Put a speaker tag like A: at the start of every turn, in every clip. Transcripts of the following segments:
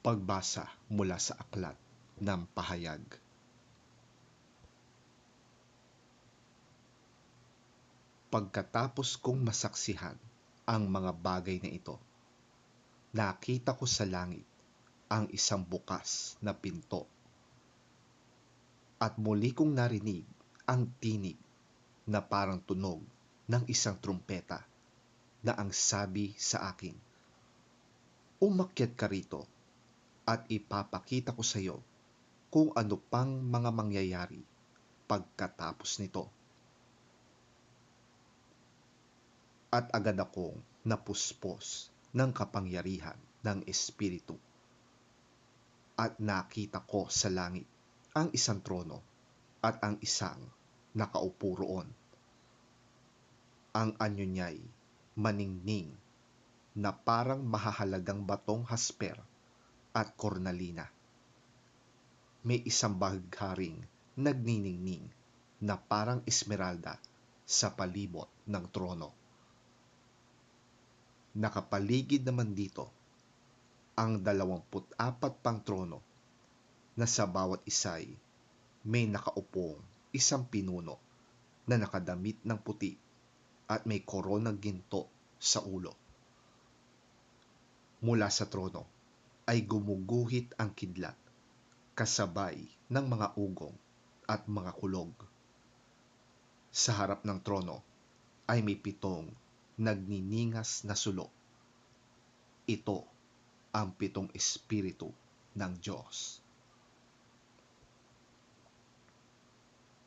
A: Pagbasa mula sa aklat ng pahayag. Pagkatapos kong masaksihan ang mga bagay na ito, nakita ko sa langit ang isang bukas na pinto. At muli kong narinig ang tinig na parang tunog ng isang trumpeta na ang sabi sa akin, "Umakyat ka rito at ipapakita ko sa iyo kung ano pang mga mangyayari pagkatapos nito." At agad akong napuspos ng kapangyarihan ng Espiritu. At nakita ko sa langit ang isang trono at ang isang nakaupo roon. Ang anyo niya'y maningning na parang mahahalagang batong hasper at kornalina. May isang bagharing nagniningning na parang esmeralda sa palibot ng trono. Nakapaligid naman dito ang 24 pang trono na sa bawat isa'y may nakaupong isang pinuno na nakadamit ng puti at may koronang ginto sa ulo. Mula sa trono ay gumuguhit ang kidlat kasabay ng mga ugong at mga kulog. Sa harap ng trono ay may 7 nagniningas na sulok. Ito ang 7 espiritu ng Diyos.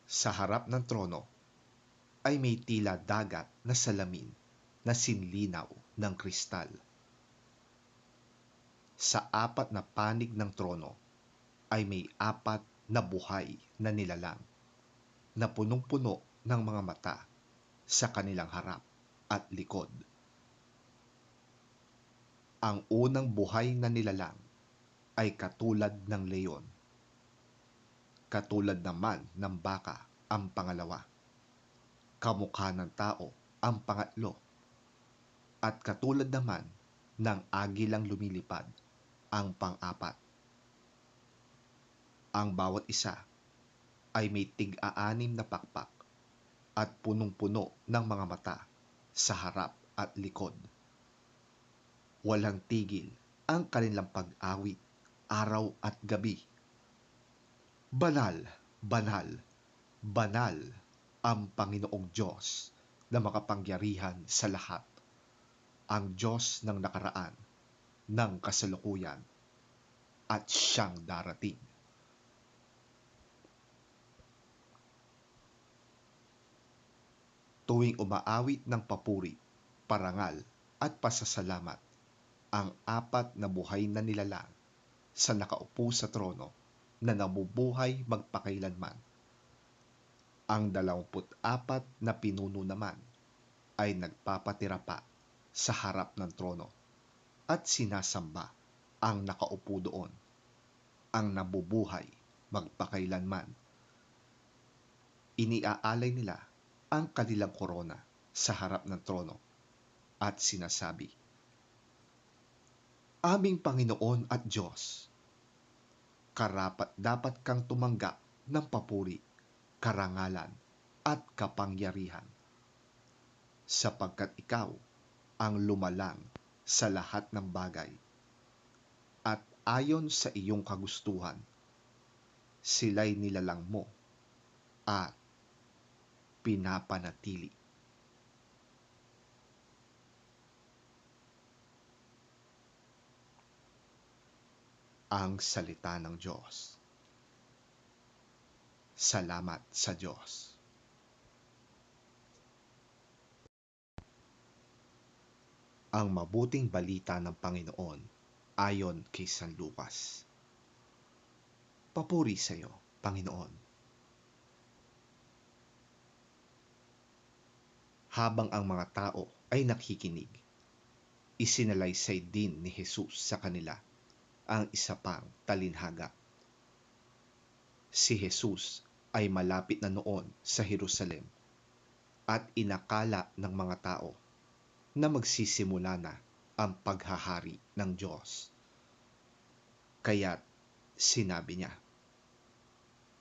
A: Sa harap ng trono ay may tila dagat na salamin na sinlinaw ng kristal. Sa 4 na panig ng trono ay may 4 na buhay na nilalang na punong-puno ng mga mata sa kanilang harap at likod. Ang unang buhay na nilalang ay katulad ng leon. Katulad naman ng baka ang pangalawa. Kamukha ng tao ang pangatlo. At katulad naman ng agilang lumilipad ang pang-4. Ang bawat isa ay may tig-6 na pakpak at punong-puno ng mga mata sa harap at likod. Walang tigil ang kanilang pag-awit araw at gabi. Banal, banal, banal ang Panginoong Diyos na makapangyarihan sa lahat, ang Diyos ng nakaraan, ng kasalukuyan, at siyang darating. Tuwing umaawit ng papuri, parangal at pasasalamat ang 4 na buhay na nilalang sa nakaupo sa trono na nabubuhay magpakailanman. Ang 24 na pinuno naman ay nagpapatira pa sa harap ng trono at sinasamba ang nakaupo doon, ang nabubuhay magpakailanman. Iniaalay nila ang kanilang korona sa harap ng trono at sinasabi, "Aming Panginoon at Diyos, karapat-dapat kang tumanggap ng papuri, karangalan at kapangyarihan, sapagkat ikaw ang lumalang sa lahat ng bagay at ayon sa iyong kagustuhan, sila'y nilalang mo at pinapanatili." Ang salita ng Diyos. Salamat sa Diyos. Ang mabuting balita ng Panginoon ayon kay San Lucas. Papuri sa iyo, Panginoon. Habang ang mga tao ay nakikinig, isinalaysay din ni Jesus sa kanila ang isa pang talinhaga. Si Jesus ay malapit na noon sa Jerusalem at inakala ng mga tao na magsisimula na ang paghahari ng Diyos. Kaya't sinabi niya,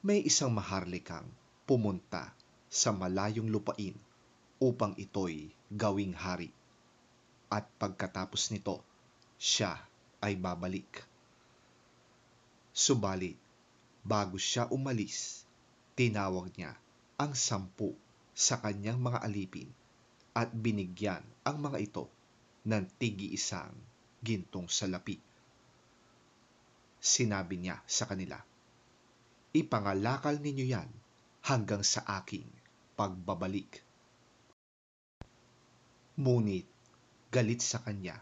A: may isang maharlikang pumunta sa malayong lupain upang ito'y gawing hari. At pagkatapos nito, siya ay babalik. Subalit, bago siya umalis, tinawag niya ang 10 sa kanyang mga alipin at binigyan ang mga ito ng tig-iisang gintong salapi. Sinabi niya sa kanila, ipangalakal ninyo yan hanggang sa aking pagbabalik. Ngunit galit sa kanya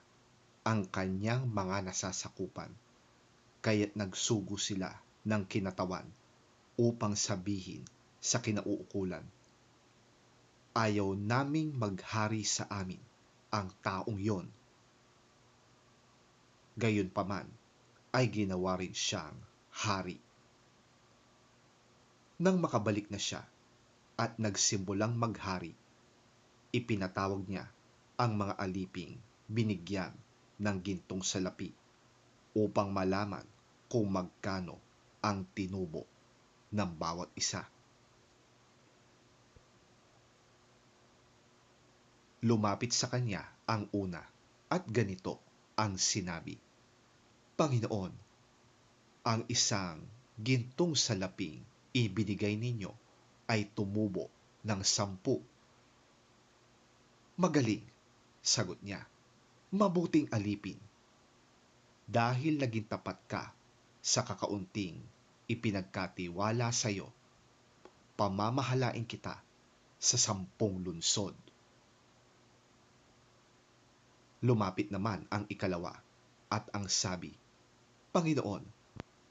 A: ang kanyang mga nasasakupan, kaya't nagsugo sila ng kinatawan upang sabihin sa kinauukulan, ayaw naming maghari sa amin ang taong yon. Gayunpaman ay ginawa rin siyang hari. Nang makabalik na siya at nagsimulang maghari, ipinatawag niya ang mga aliping binigyan ng gintong salapi upang malaman kung magkano ang tinubo ng bawat isa. Lumapit sa kanya ang una at ganito ang sinabi, Panginoon, ang isang gintong salaping ibinigay ninyo ay tumubo ng 10. Magaling, sagot niya, mabuting alipin. Dahil naging tapat ka sa kakaunting ipinagkatiwala sa iyo, pamamahalain kita sa 10 lunsod. Lumapit naman ang ikalawa at ang sabi, Panginoon,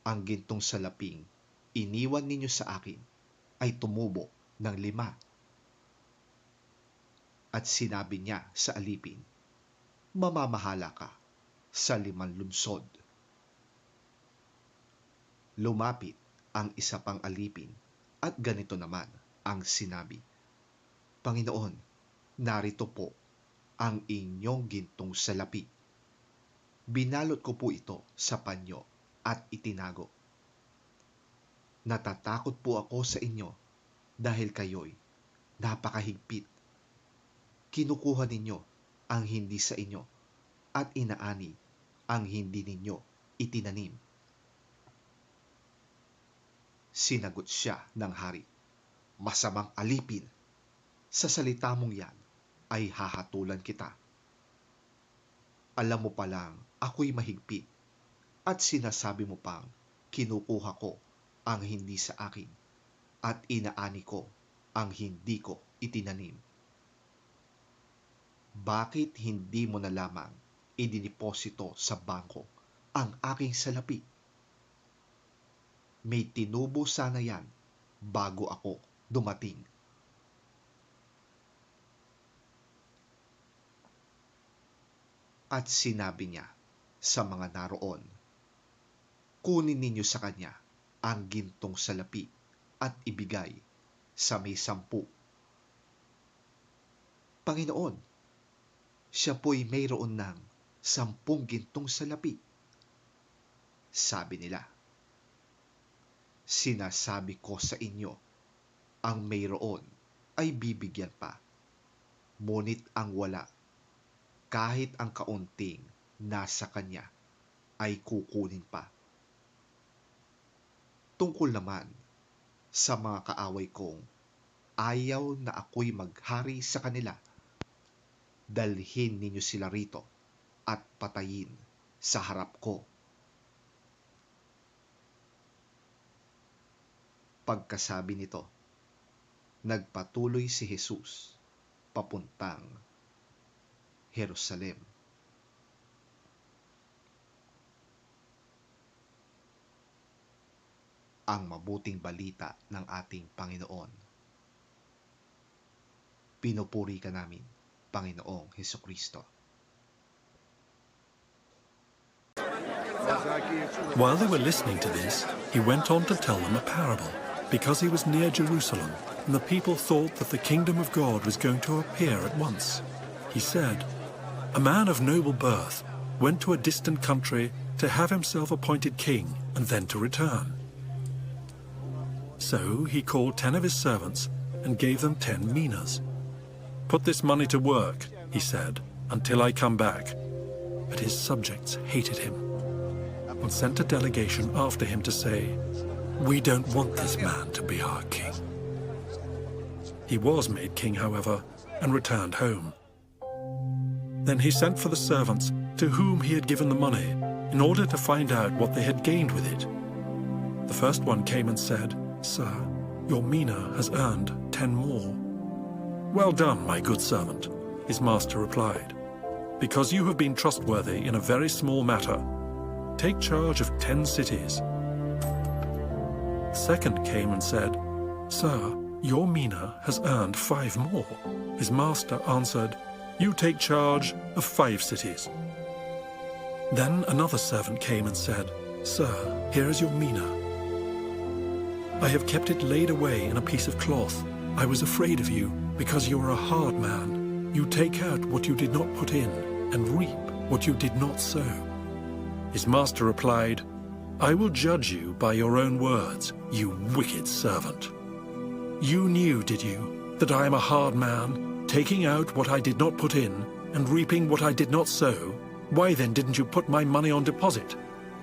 A: ang gintong salaping iniwan ninyo sa akin ay tumubo ng 5. At sinabi niya sa alipin, mamamahala ka sa 5 lunsod. Lumapit ang isa pang alipin at ganito naman ang sinabi, Panginoon, narito po ang inyong gintong salapi. Binalot ko po ito sa panyo at itinago. Natatakot po ako sa inyo dahil kayo'y napakahigpit. Kinukuha ninyo ang hindi sa inyo at inaani ang hindi ninyo itinanim. Sinagot siya ng hari, masamang alipin, sa salita mong yan ay hahatulan kita. Alam mo palang ako'y mahigpit at sinasabi mo pang kinukuha ko ang hindi sa akin at inaani ko ang hindi ko itinanim. Bakit hindi mo na lamang idiniposito sa bangko ang aking salapi? May tinubo sana yan bago ako dumating. At sinabi niya sa mga naroon, kunin ninyo sa kanya ang gintong salapi at ibigay sa may 10. Panginoon, siya po'y mayroon ng 10 gintong salapi. Sabi nila, sinasabi ko sa inyo, ang mayroon ay bibigyan pa, ngunit ang wala, kahit ang kaunting nasa kanya, ay kukunin pa. Tungkol naman sa mga kaaway kong ayaw na ako'y maghari sa kanila, dalhin ninyo sila rito at patayin sa harap ko. Pagkasabi nito, nagpatuloy si Jesus papuntang Jerusalem. Ang mabuting balita ng ating Panginoon. Pinupuri ka namin, Panginoong Hesukristo.
B: While they were listening to this, he went on to tell them a parable, because he was near Jerusalem, and the people thought that the kingdom of God was going to appear at once. He said, "A man of noble birth went to a distant country to have himself appointed king and then to return. So he called 10 of his servants and gave them 10 minas. "Put this money to work," he said, "until I come back." But his subjects hated him and sent a delegation after him to say, "We don't want this man to be our king." He was made king, however, and returned home. Then he sent for the servants to whom he had given the money in order to find out what they had gained with it. The first one came and said, "Sir, your mina has earned 10 more." "Well done, my good servant," his master replied. "Because you have been trustworthy in a very small matter, take charge of 10 cities." The second came and said, "Sir, your mina has earned 5 more." His master answered, "You take charge of 5 cities." Then another servant came and said, "Sir, here is your mina. I have kept it laid away in a piece of cloth. I was afraid of you, because you are a hard man. You take out what you did not put in, and reap what you did not sow." His master replied, "I will judge you by your own words, you wicked servant. You knew, did you, that I am a hard man, taking out what I did not put in, and reaping what I did not sow? Why then didn't you put my money on deposit,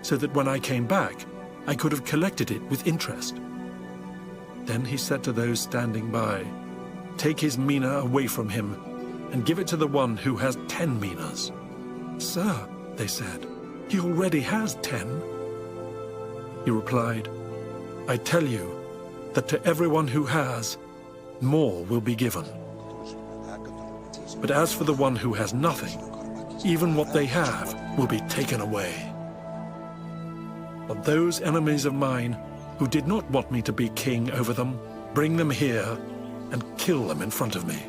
B: so that when I came back, I could have collected it with interest?" Then he said to those standing by, "Take his mina away from him, and give it to the one who has 10 minas." "Sir," they said, "he already has 10. He replied, "I tell you that to everyone who has, more will be given. But as for the one who has nothing, even what they have will be taken away. But those enemies of mine who did not want me to be king over them, bring them here and kill them in front of me."